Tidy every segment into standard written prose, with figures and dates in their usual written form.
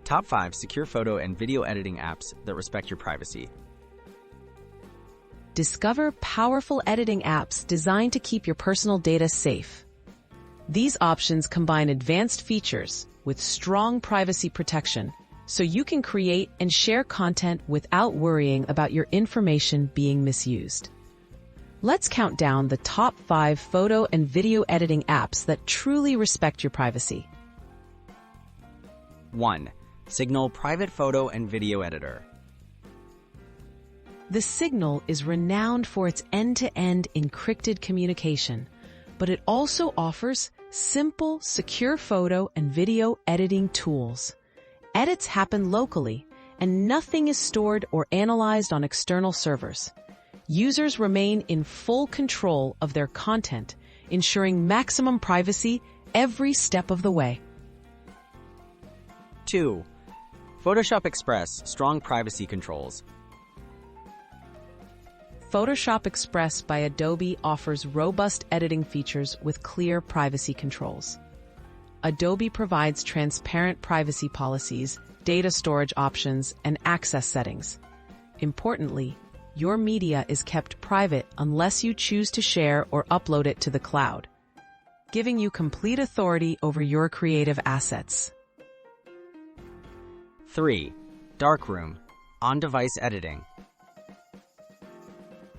Top 5 secure photo and video editing apps that respect your privacy. Discover powerful editing apps designed to keep your personal data safe. These options combine advanced features with strong privacy protection, so you can create and share content without worrying about your information being misused. Let's count down the top 5 photo and video editing apps that truly respect your privacy. 1. Signal Private Photo and Video Editor. The Signal is renowned for its end-to-end encrypted communication, but it also offers simple, secure photo and video editing tools. Edits happen locally, and nothing is stored or analyzed on external servers. Users remain in full control of their content, ensuring maximum privacy every step of the way. 2. Photoshop Express Strong Privacy Controls. Photoshop Express by Adobe offers robust editing features with clear privacy controls. Adobe provides transparent privacy policies, data storage options, and access settings. Importantly, your media is kept private unless you choose to share or upload it to the cloud, giving you complete authority over your creative assets. 3. Darkroom On-Device Editing.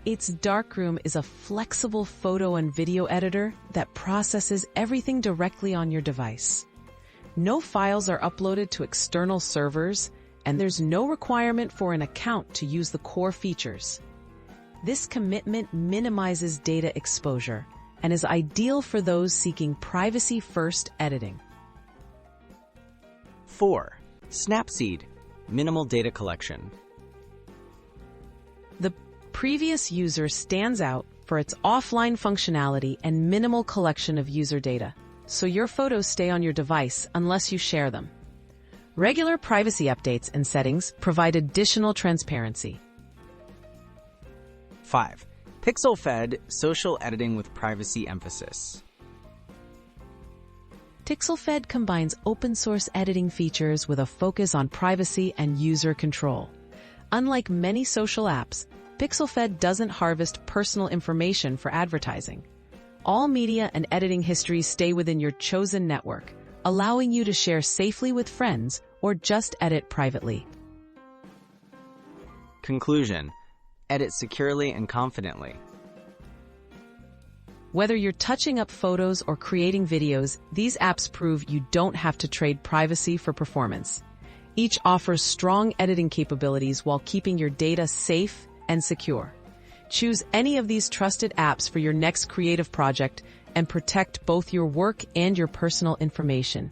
Its Darkroom is a flexible photo and video editor that processes everything directly on your device. No files are uploaded to external servers, and there's no requirement for an account to use the core features. This commitment minimizes data exposure and is ideal for those seeking privacy-first editing. 4. Snapseed Minimal Data Collection. The previous user stands out for its offline functionality and minimal collection of user data, so your photos stay on your device unless you share them. Regular privacy updates and settings provide additional transparency. 5. Pixelfed Social Editing with Privacy Emphasis. Pixelfed combines open-source editing features with a focus on privacy and user control. Unlike many social apps, Pixelfed doesn't harvest personal information for advertising. All media and editing histories stay within your chosen network, allowing you to share safely with friends or just edit privately. Conclusion: edit securely and confidently. Whether you're touching up photos or creating videos, these apps prove you don't have to trade privacy for performance. Each offers strong editing capabilities while keeping your data safe and secure. Choose any of these trusted apps for your next creative project and protect both your work and your personal information.